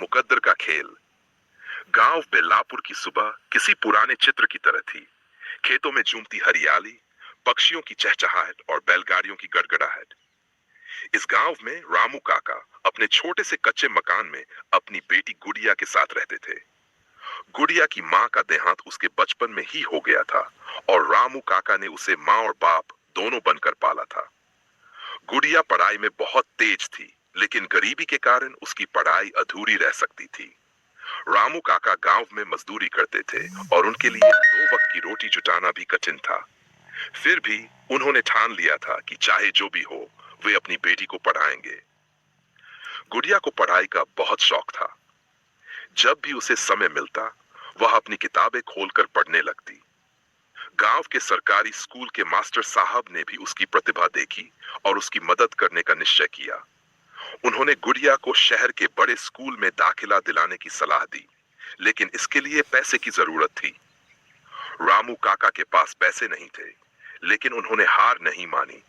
मुकद्दर का खेल। गांव बेलापुर की सुबह किसी पुराने चित्र की तरह थी। खेतों में झूमती हरियाली, पक्षियों की चहचहाहट और बैलगाड़ियों की गड़गड़ाहट। इस गांव में रामू काका अपने छोटे से कच्चे मकान में अपनी बेटी गुड़िया के साथ रहते थे। गुड़िया की माँ का देहांत उसके बचपन में ही हो गया था और रामू काका ने उसे माँ और बाप दोनों बनकर पाला था। गुड़िया पढ़ाई में बहुत तेज थी, लेकिन गरीबी के कारण उसकी पढ़ाई अधूरी रह सकती थी। रामू काका गांव में मजदूरी करते थे और उनके लिए दो वक्त की रोटी जुटाना भी कठिन था। फिर भी उन्होंने ठान लिया था कि चाहे जो भी हो, वे अपनी बेटी को पढ़ाएंगे। गुड़िया को पढ़ाई का बहुत शौक था। जब भी उसे समय मिलता, वह अपनी किताबें खोलकर पढ़ने लगती। गांव के सरकारी स्कूल के मास्टर साहब ने भी उसकी प्रतिभा देखी और उसकी मदद करने का निश्चय किया। उन्होंने गुड़िया को शहर के बड़े स्कूल में दाखिला दिलाने की सलाह दी, लेकिन इसके लिए पैसे की जरूरत थी। रामू काका के पास पैसे नहीं थे, लेकिन उन्होंने हार नहीं मानी।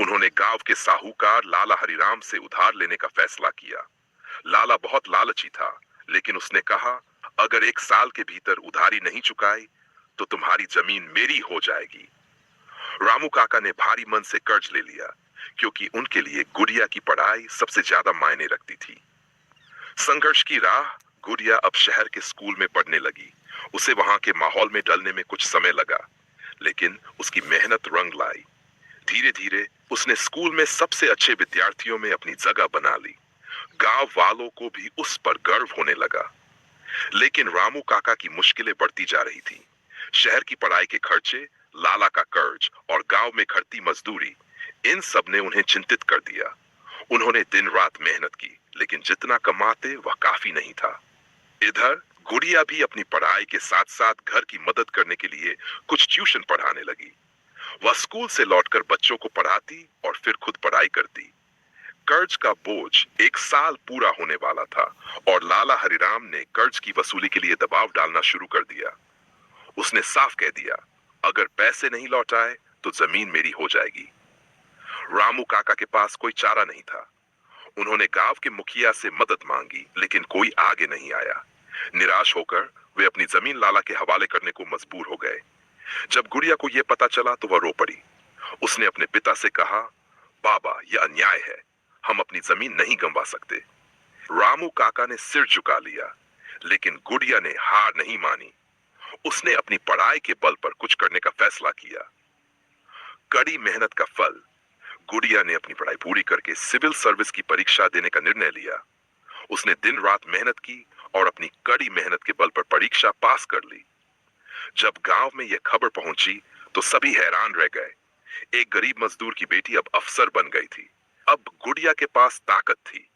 उन्होंने गांव के साहूकार लाला हरिराम से उधार लेने का फैसला किया। लाला बहुत लालची था, लेकिन उसने कहा, अगर 1 साल के भीतर उधारी नहीं चुकाई तो तुम्हारी जमीन मेरी हो जाएगी। रामू काका ने भारी मन से कर्ज ले लिया, क्योंकि उनके लिए गुड़िया की पढ़ाई सबसे ज्यादा मायने रखती थी। संघर्ष की राह गुड़िया अब शहर के स्कूल में पढ़ने लगी। उसे वहां के माहौल में ढलने में कुछ समय लगा, लेकिन उसकी मेहनत रंग लाई। धीरे धीरे उसने स्कूल में सबसे अच्छे विद्यार्थियों में अपनी जगह बना ली। गांव वालों को भी उस पर गर्व होने लगा। लेकिन रामू काका की मुश्किलें बढ़ती जा रही थी। शहर की पढ़ाई के खर्चे, लाला का कर्ज और गांव में घटती मजदूरी, इन सब ने उन्हें चिंतित कर दिया। उन्होंने दिन रात मेहनत की, लेकिन जितना कमाते वह काफी नहीं था। इधर गुड़िया भी अपनी पढ़ाई के साथ साथ घर की मदद करने के लिए कुछ ट्यूशन पढ़ाने लगी। वह स्कूल से लौटकर बच्चों को पढ़ाती और फिर खुद पढ़ाई करती। कर्ज का बोझ 1 साल पूरा होने वाला था और लाला हरिराम ने कर्ज की वसूली के लिए दबाव डालना शुरू कर दिया। उसने साफ कह दिया, अगर पैसे नहीं लौटाए तो जमीन मेरी हो जाएगी। रामू काका के पास कोई चारा नहीं था। उन्होंने गांव के मुखिया से मदद मांगी, लेकिन कोई आगे नहीं आया। निराश होकर वे अपनी जमीन लाला के हवाले करने को मजबूर हो गए। जब गुड़िया को यह पता चला तो वह रो पड़ी। उसने अपने पिता से कहा, बाबा, यह अन्याय है, हम अपनी जमीन नहीं गंवा सकते। रामू काका ने सिर झुका लिया, लेकिन गुड़िया ने हार नहीं मानी। उसने अपनी पढ़ाई के बल पर कुछ करने का फैसला किया। कड़ी मेहनत का फल, गुड़िया ने अपनी पढ़ाई पूरी करके सिविल सर्विस की परीक्षा देने का निर्णय लिया। उसने दिन रात मेहनत की और अपनी कड़ी मेहनत के बल पर परीक्षा पास कर ली। जब गांव में यह खबर पहुंची तो सभी हैरान रह गए। एक गरीब मजदूर की बेटी अब अफसर बन गई थी। अब गुड़िया के पास ताकत थी।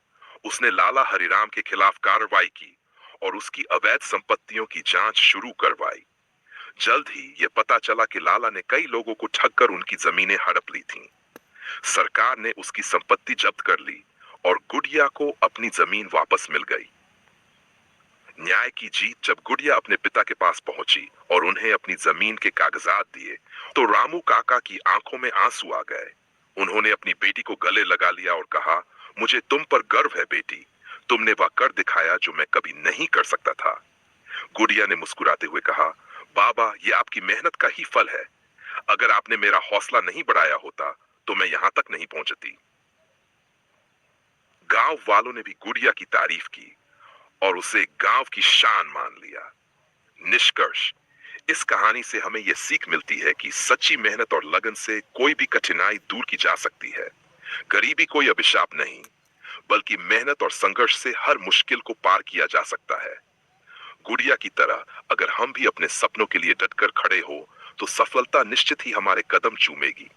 उसने लाला हरिराम के खिलाफ कार्रवाई की और उसकी अवैध संपत्तियों की जांच शुरू करवाई। जल्द ही यह पता चला कि लाला ने कई लोगों को ठगकर उनकी जमीनें हड़प ली थीं। सरकार ने उसकी संपत्ति जब्त कर ली और गुड़िया को अपनी जमीन वापस मिल गई। न्याय की जीत जब गुड़िया अपने पिता के पास पहुंची और उन्हें अपनी जमीन के कागजात दिए, तो रामू काका की आंखों में आंसू आ गए। उन्होंने अपनी बेटी को गले लगा लिया और कहा, मुझे तुम पर गर्व है बेटी, तुमने वह कर दिखाया जो मैं कभी नहीं कर सकता था। गुड़िया ने मुस्कुराते हुए कहा, बाबा, यह आपकी मेहनत का ही फल है। अगर आपने मेरा हौसला नहीं बढ़ाया होता तो मैं यहां तक नहीं पहुंचती। गांव वालों ने भी गुड़िया की तारीफ की और उसे गांव की शान मान लिया। निष्कर्ष, इस कहानी से हमें यह सीख मिलती है कि सच्ची मेहनत और लगन से कोई भी कठिनाई दूर की जा सकती है। गरीबी कोई अभिशाप नहीं, बल्कि मेहनत और संघर्ष से हर मुश्किल को पार किया जा सकता है। गुड़िया की तरह अगर हम भी अपने सपनों के लिए डटकर खड़े हो तो सफलता निश्चित ही हमारे कदम चूमेगी।